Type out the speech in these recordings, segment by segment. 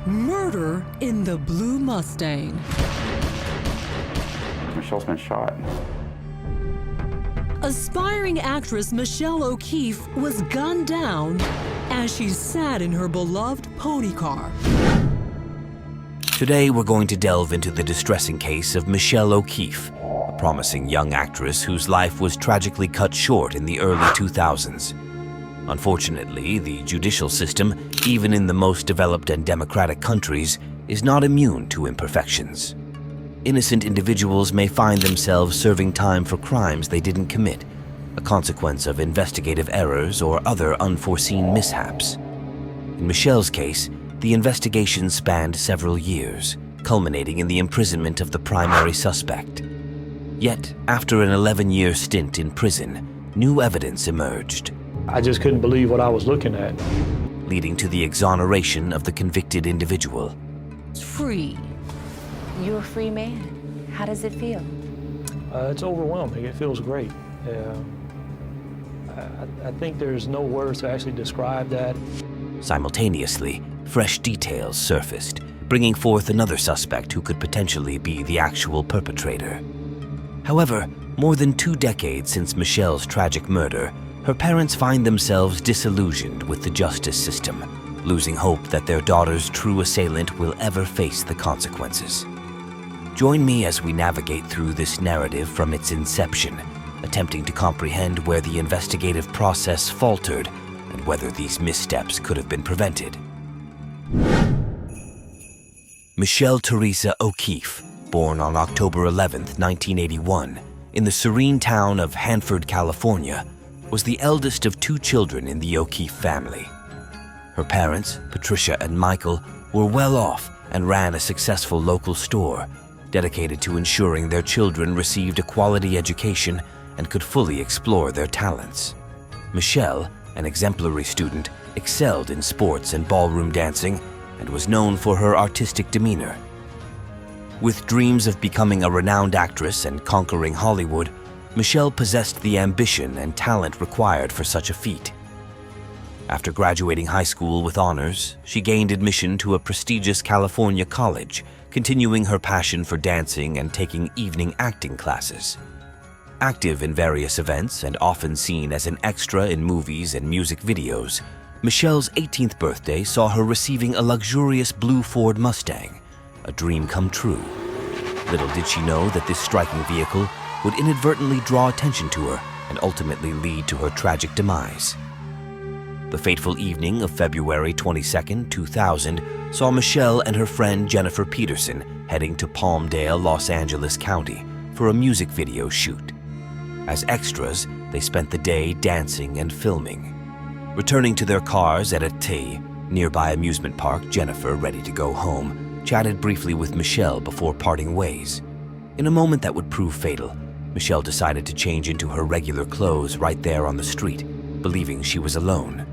Murder in the Blue Mustang. Michelle's been shot. Aspiring actress Michelle Okeefe was gunned down as she sat in her beloved pony car. Today, we're going to delve into the distressing case of Michelle Okeefe, a promising young actress whose life was tragically cut short in the early 2000s. Unfortunately, the judicial system, even in the most developed and democratic countries, is not immune to imperfections. Innocent individuals may find themselves serving time for crimes they didn't commit, a consequence of investigative errors or other unforeseen mishaps. In Michelle's case, the investigation spanned several years, culminating in the imprisonment of the primary suspect. Yet, after an 11-year stint in prison, new evidence emerged. I just couldn't believe what I was looking at. Leading to the exoneration of the convicted individual. Free. You're a free man. How does it feel? It's overwhelming. It feels great. I think there's no words to actually describe that. Simultaneously, fresh details surfaced, bringing forth another suspect who could potentially be the actual perpetrator. However, more than 2 decades since Michelle's tragic murder, her parents find themselves disillusioned with the justice system, losing hope that their daughter's true assailant will ever face the consequences. Join me as we navigate through this narrative from its inception, attempting to comprehend where the investigative process faltered and whether these missteps could have been prevented. Michelle Teresa Okeefe, born on October 11, 1981, in the serene town of Hanford, California, was the eldest of 2 children in the Okeefe family. Her parents, Patricia and Michael, were well off and ran a successful local store, dedicated to ensuring their children received a quality education and could fully explore their talents. Michelle, an exemplary student, excelled in sports and ballroom dancing and was known for her artistic demeanor. With dreams of becoming a renowned actress and conquering Hollywood, Michelle possessed the ambition and talent required for such a feat. After graduating high school with honors, she gained admission to a prestigious California college, continuing her passion for dancing and taking evening acting classes. Active in various events and often seen as an extra in movies and music videos, Michelle's 18th birthday saw her receiving a luxurious blue Ford Mustang, a dream come true. Little did she know that this striking vehicle would inadvertently draw attention to her and ultimately lead to her tragic demise. The fateful evening of February 22, 2000, saw Michelle and her friend Jennifer Peterson heading to Palmdale, Los Angeles County for a music video shoot. As extras, they spent the day dancing and filming. Returning to their cars at a T, nearby amusement park, Jennifer, ready to go home, chatted briefly with Michelle before parting ways. In a moment that would prove fatal, Michelle decided to change into her regular clothes right there on the street, believing she was alone.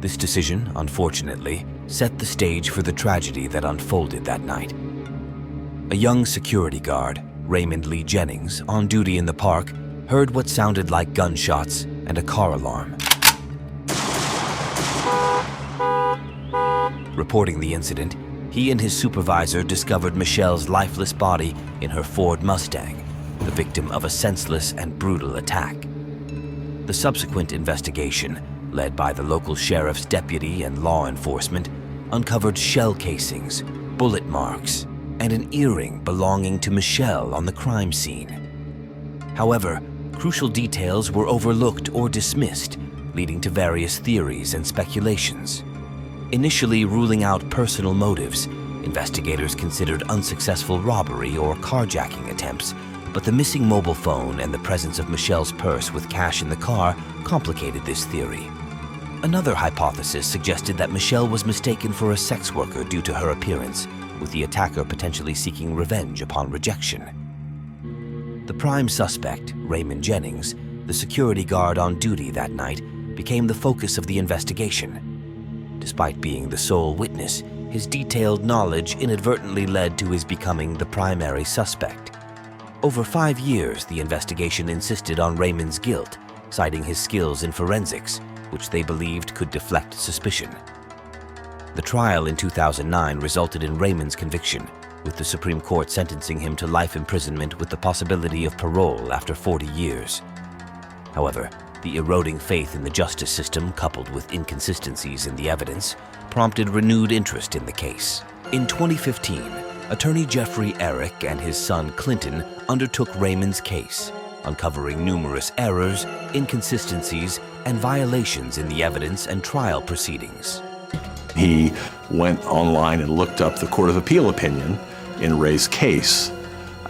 This decision, unfortunately, set the stage for the tragedy that unfolded that night. A young security guard, Raymond Lee Jennings, on duty in the park, heard what sounded like gunshots and a car alarm. Reporting the incident, he and his supervisor discovered Michelle's lifeless body in her Ford Mustang, the victim of a senseless and brutal attack. The subsequent investigation, led by the local sheriff's deputy and law enforcement, uncovered shell casings, bullet marks, and an earring belonging to Michelle on the crime scene. However, crucial details were overlooked or dismissed, leading to various theories and speculations. Initially ruling out personal motives, investigators considered unsuccessful robbery or carjacking attempts, but the missing mobile phone and the presence of Michelle's purse with cash in the car complicated this theory. Another hypothesis suggested that Michelle was mistaken for a sex worker due to her appearance, with the attacker potentially seeking revenge upon rejection. The prime suspect, Raymond Jennings, the security guard on duty that night, became the focus of the investigation. Despite being the sole witness, his detailed knowledge inadvertently led to his becoming the primary suspect. Over 5 years, the investigation insisted on Raymond's guilt, citing his skills in forensics, which they believed could deflect suspicion. The trial in 2009 resulted in Raymond's conviction, with the Supreme Court sentencing him to life imprisonment with the possibility of parole after 40 years. However, the eroding faith in the justice system, coupled with inconsistencies in the evidence, prompted renewed interest in the case. In 2015, attorney Jeffrey Eric and his son Clinton undertook Raymond's case, uncovering numerous errors, inconsistencies, and violations in the evidence and trial proceedings. He went online and looked up the Court of Appeal opinion in Ray's case.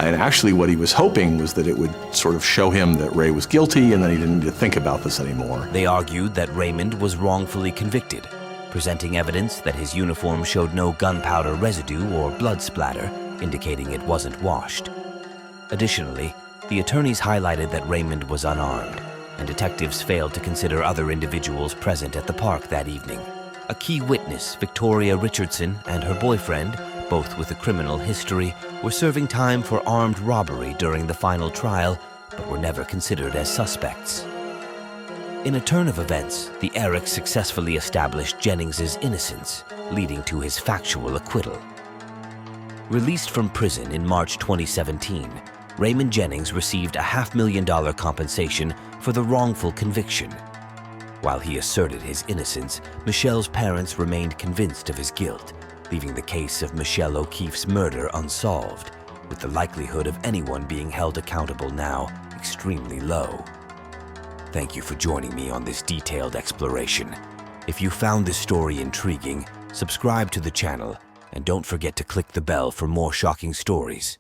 And actually what he was hoping was that it would sort of show him that Ray was guilty and then he didn't need to think about this anymore. They argued that Raymond was wrongfully convicted, presenting evidence that his uniform showed no gunpowder residue or blood splatter, indicating it wasn't washed. Additionally, the attorneys highlighted that Raymond was unarmed, and detectives failed to consider other individuals present at the park that evening. A key witness, Victoria Richardson, and her boyfriend, both with a criminal history, were serving time for armed robbery during the final trial, but were never considered as suspects. In a turn of events, the Erics successfully established Jennings's innocence, leading to his factual acquittal. Released from prison in March 2017, Raymond Jennings received a $500,000 compensation for the wrongful conviction. While he asserted his innocence, Michelle's parents remained convinced of his guilt, leaving the case of Michelle Okeefe's murder unsolved, with the likelihood of anyone being held accountable now extremely low. Thank you for joining me on this detailed exploration. If you found this story intriguing, subscribe to the channel and don't forget to click the bell for more shocking stories.